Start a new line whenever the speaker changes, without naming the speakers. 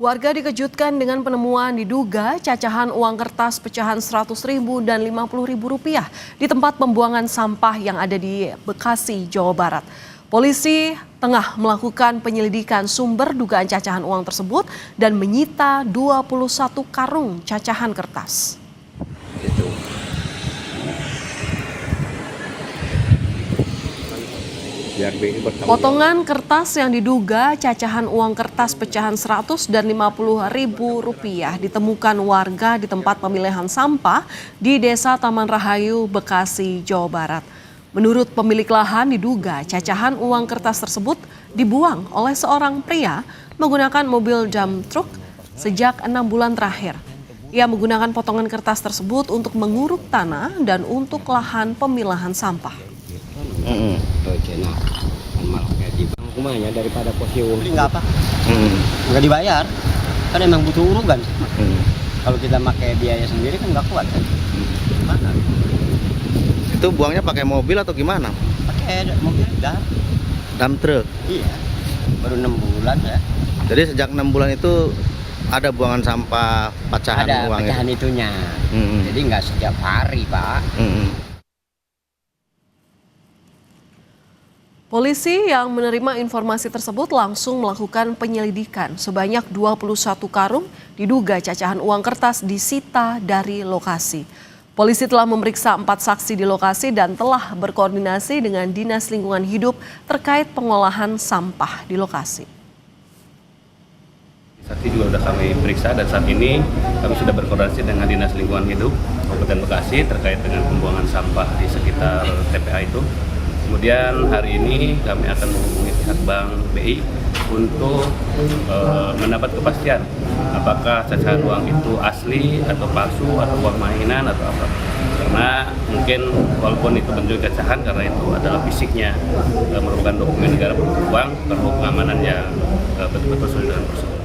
Warga dikejutkan dengan penemuan diduga cacahan uang kertas pecahan Rp100.000 dan Rp50.000 di tempat pembuangan sampah yang ada di Bekasi, Jawa Barat. Polisi tengah melakukan penyelidikan sumber dugaan cacahan uang tersebut dan menyita 21 karung cacahan kertas. Potongan kertas yang diduga cacahan uang kertas pecahan Rp100 dan Rp50.000 ditemukan warga di tempat pemilihan sampah di Desa Taman Rahayu, Bekasi, Jawa Barat. Menurut pemilik lahan diduga cacahan uang kertas tersebut dibuang oleh seorang pria menggunakan mobil dump truck sejak 6 bulan terakhir. Ia menggunakan potongan kertas tersebut untuk menguruk tanah dan untuk lahan pemilahan sampah.
Rumahnya daripada posisi
beli nggak apa, nggak dibayar, kan emang butuh urugan. Kalau kita pakai biaya sendiri kan nggak kuat kan. Gimana?
Itu buangnya pakai mobil atau gimana?
Pakai mobil
dump truck.
Iya, baru 6 bulan ya.
Jadi sejak 6 bulan itu ada buangan sampah pecahan
Ada
uang
pecahan
itu?
itunya. Jadi nggak setiap hari, Pak.
Polisi yang menerima informasi tersebut langsung melakukan penyelidikan. Sebanyak 21 karung diduga cacahan uang kertas disita dari lokasi. Polisi telah memeriksa 4 saksi di lokasi dan telah berkoordinasi dengan Dinas Lingkungan Hidup terkait pengolahan sampah di lokasi.
Saksi juga sudah kami periksa dan saat ini kami sudah berkoordinasi dengan Dinas Lingkungan Hidup Kabupaten Bekasi terkait dengan pembuangan sampah di sekitar TPA itu. Kemudian hari ini kami akan menghubungi pihak Bank BI untuk mendapat kepastian apakah cacahan uang itu asli atau palsu atau uang mainan atau apa. Karena mungkin walaupun itu bentuk cacahan karena itu adalah fisiknya merupakan dokumen negara berupa uang, perlu pengamanan yang betul-betul sesuai dengan prosedur.